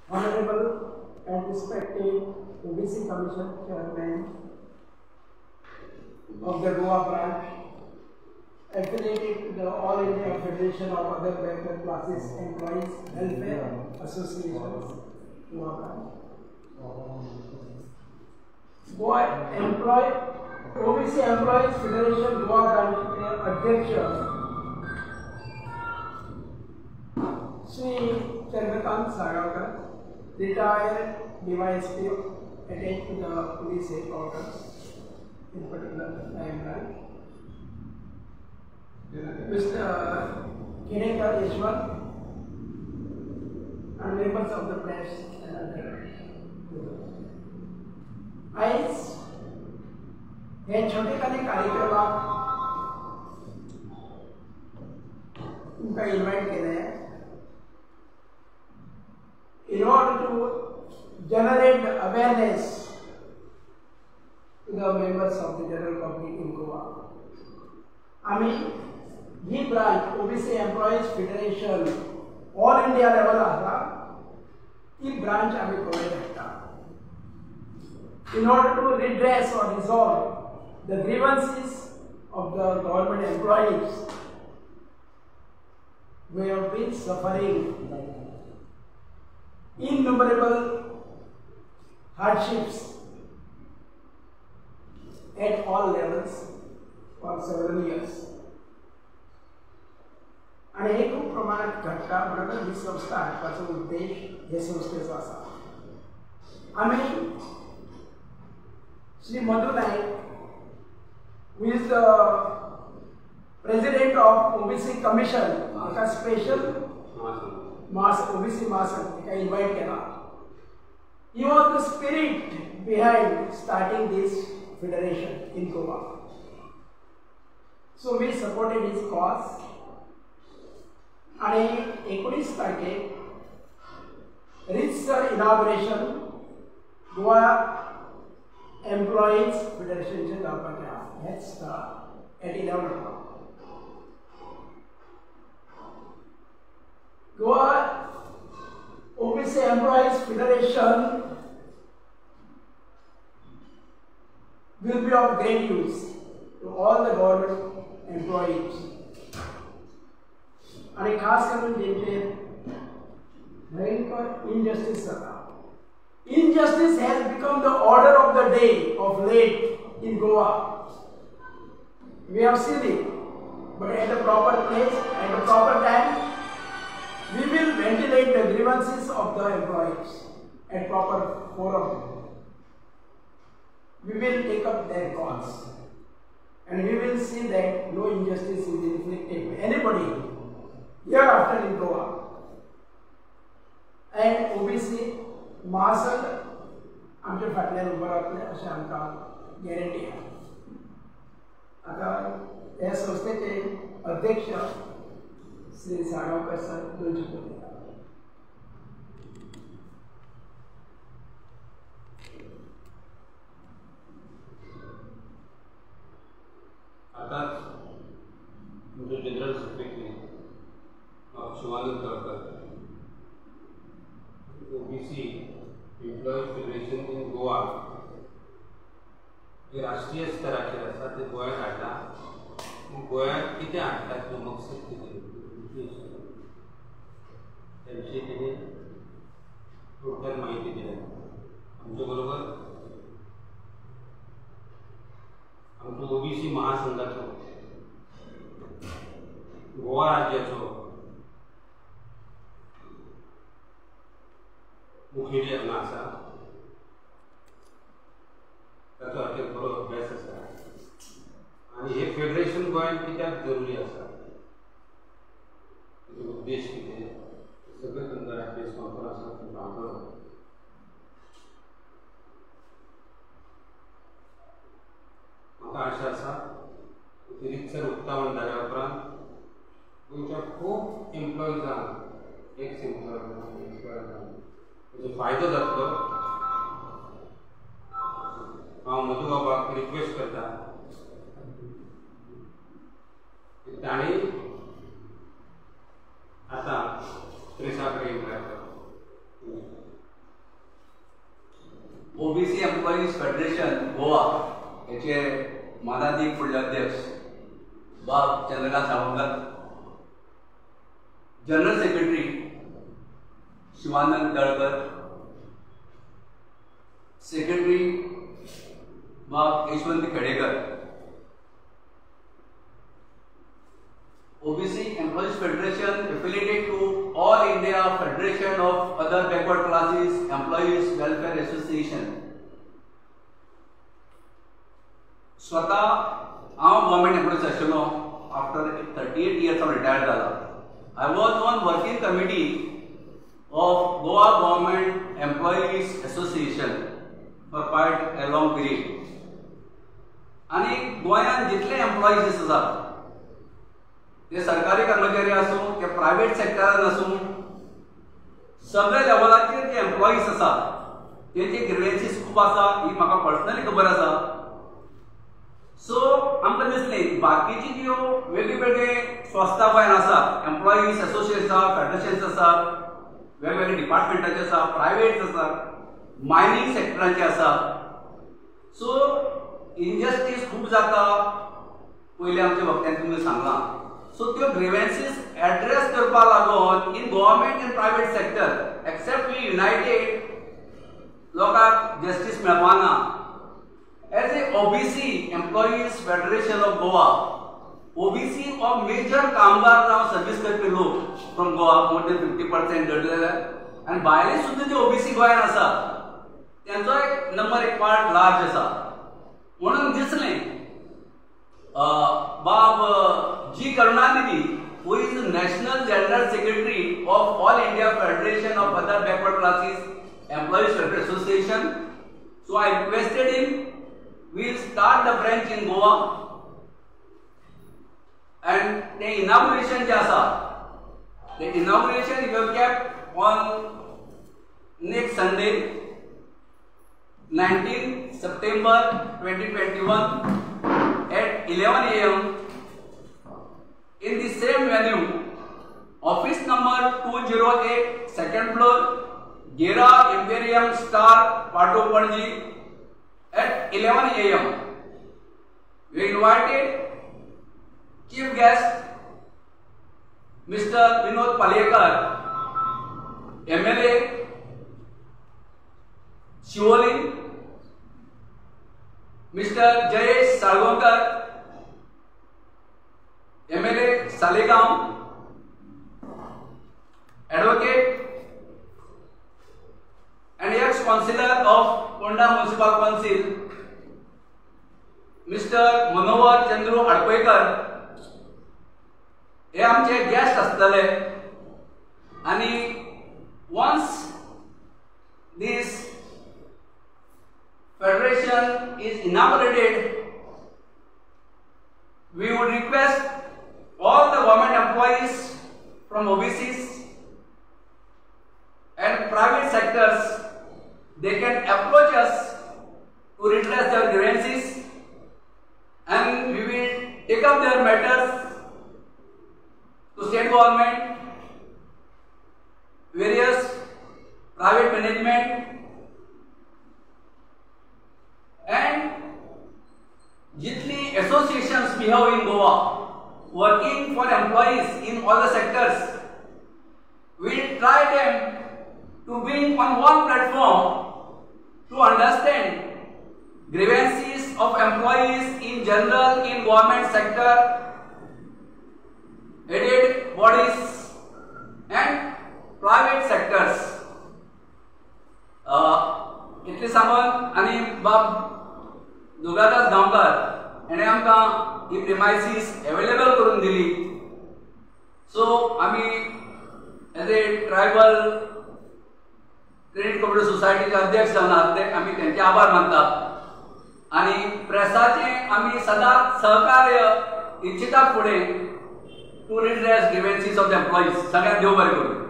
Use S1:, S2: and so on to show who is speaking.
S1: Honorable and respected OBC Commission Chairman of the Goa branch, affiliated to the All India Federation of Other Backward Classes Employees Welfare Associations, Goa branch. OBC Employees Federation Goa branch के अध्यक्ष Shri Chandrakant Sagavkar, retired DYSP, attached to the police headquarters, in particular Crime branch. Mr. Kinekar Yashwant and members of the press and other. आज हे छोटेखानी कार्यक्रमात तुमकां invite केले in order to generate the awareness to the members of the general public in Goa. I mean, he branch OBC Employees Federation all India level आहा, he branch आम्ही provide करता. In order to redress or resolve the grievances of the government employees who have been suffering innumerable hardships at all levels for several years. आणि हे खूप प्रमाणात घडटा म्हणून ही संस्था हाडपाचो उद्देश हे संस्थेचो आसा. आम्ही श्री मधु Naik, who is the president of OBC Commission, a special OBC Mahasangh invite केला. He was the spirit behind starting this federation in Goa. So we supported his cause. आणि 19 तारखेक रितसर इनॉग्रेशन गोवा एम्प्लॉईज फेडरेशनचे जावपाचें आसा. हेच at 11 o'clock. Goa OBC Employees Federation will be of great use to all the government employees. आणि खास करून जेंचे भयंकर injustice जाता. Injustice has become the order of the day of late in Goa. We have seen it, but at the proper place, at the proper time, we will ventilate the grievances of the employees at proper forum. We will take up their cause, and we will see that no injustice is inflicted to anybody hereafter in Goa. And OBC Mahasangh आमच्या फाटल्यान उबो रावतले अशें आमकां guarantee आसा. आता ह्या संस्थेचे अध्यक्ष श्री सागावकर सर दोन शब्द दितात.
S2: आताच म्हणजे general secretary Shivanand Talkar OBC employees federation in Goa हे राष्ट्रीय स्तराचेर आसा. ते गोंयांत हाडला. गोंयांत कितें हाडटात तो मकसद कितें त्या विशीं तेणी थोडक्यात म्हायती दिल्या. आमचे बरोबर आमचो OBC महासंघाचो गोवा राज्याचो मुखेली हांगा आसा. ताचो हाचेर बरो अभ्यास आसा. आनी हे फेडरेशन गोंयांत कित्याक जरुरी आसा, ताचो उद्देश कितें, सगळें तुमकां प्रेस कॉन्फरन्सांत सांगतलो. म्हाका आशा आसा की रितसर उक्तावण जाल्या उपरांत गोंयच्या खूब एम्प्लॉयजांक एक्स एम्प्लॉयजांक ताचो फायदो जातलो. हांव मधु बाबाक रिक्वेस्ट करता की तांणी
S3: ओबीसी एम्प्लॉईज फेडरेशन गोवा याचे मानाधिक फुडले अध्यक्ष बाब Chandrakant Savankar, general secretary Shivanand Talkar, secretary बाब Yashwant Khedekar, OBC Employees Federation affiliated to All India Federation of Other Backward Classes Employees Welfare Association. स्वतः हांव गव्हर्नमेंट एम्प्लॉईज आशिल्लो. आफ्टर 38 years हांव रिटायर्ड जाला. I was on working committee of Goa Government Employees Association for quite a long period. आणि गोंयांत जितले employees आसात ते सरकारी कर्मचारी आसूं ते प्रायव्हेट सेक्टरान आसूं सगळ्या लेवलाचेर जे एम्प्लॉईज आसात तेंचे ग्रीवेन्सीस खूब आसा ही म्हाका पर्सनली खबर आसा. सो आमकां दिसलें बाकीची ज्यो वेगळे वेगळे संस्था गोंयांत आसात, एम्प्लॉईज असोसिएशन आसा, फेडरेशन्स आसात, वेगवेगळे डिपार्टमेंटाचे आसा, प्रायव्हेट आसात, मायनिंग सेक्टराचे आसात. सो इनजस्टीस खूब जाता पयलीं आमच्या वक्त्यान तुमकां सांगलां. सो त्यो ग्रीवेन्सीस एड्रेस करपा लागून in government and private sector except we united लोकांक जस्टीस मेळपाना. As a OBC employees federation of Goa, OBC हो मेजर कामगार जावन सर्वीस करपी लोक फ्रॉम गोवा, मोर देन 50% धरलेले, आनी भायले सुद्दां जे ओबीसी गोंयांत आसा त्यांचो एक नंबर एक पार्ट लार्ज आसा. म्हणून दिसलें बाब जी Karunanidhi, who is the National General Secretary of All India Federation of Other Backward Classes Employees Welfare Association. So I requested him, we will start the branch in Goa, and the inauguration जे आसा, the inauguration we have kept on next Sunday, 19 September 2021 at 11 AM in the same venue, office number 208, second floor, Gera Imperium Star, Pato Panji, at 11 AM. We invited chief guest Mr. Vinod Palekar, MLA Shivoli, Mr. Jayesh Salgaonkar, MLA Salegaon, advocate and ex-councillor of Ponda Municipal Council, Mr. Manohar Chandru Adkoikar, हे आमचे guest आसतले. आणि once this federation is inaugurated, we would request all the government employees from OBCs and private sectors, they can approach us to redress their grievances, and we will take up their matters to state government, various private management, and jitli associations we have in Goa working for employees in all the sectors, we will try them to bring on one platform to understand grievances of employees in general, in government sector, aided bodies and private sectors. इतले सांगून आनी बाब दुर्गादास गांवकार हेणे आमकां ही premises available करून दिली. So आमी as a tribal credit cooperative सोसायटीचे अध्यक्ष जावन आहात ते आमी त्यांचे आभार मानतात. आनी प्रेसाचे आमी सदांच सहकार्य इच्छितात फुडें to redress grievances of the employees. सगळ्यांक देव बरें करूं.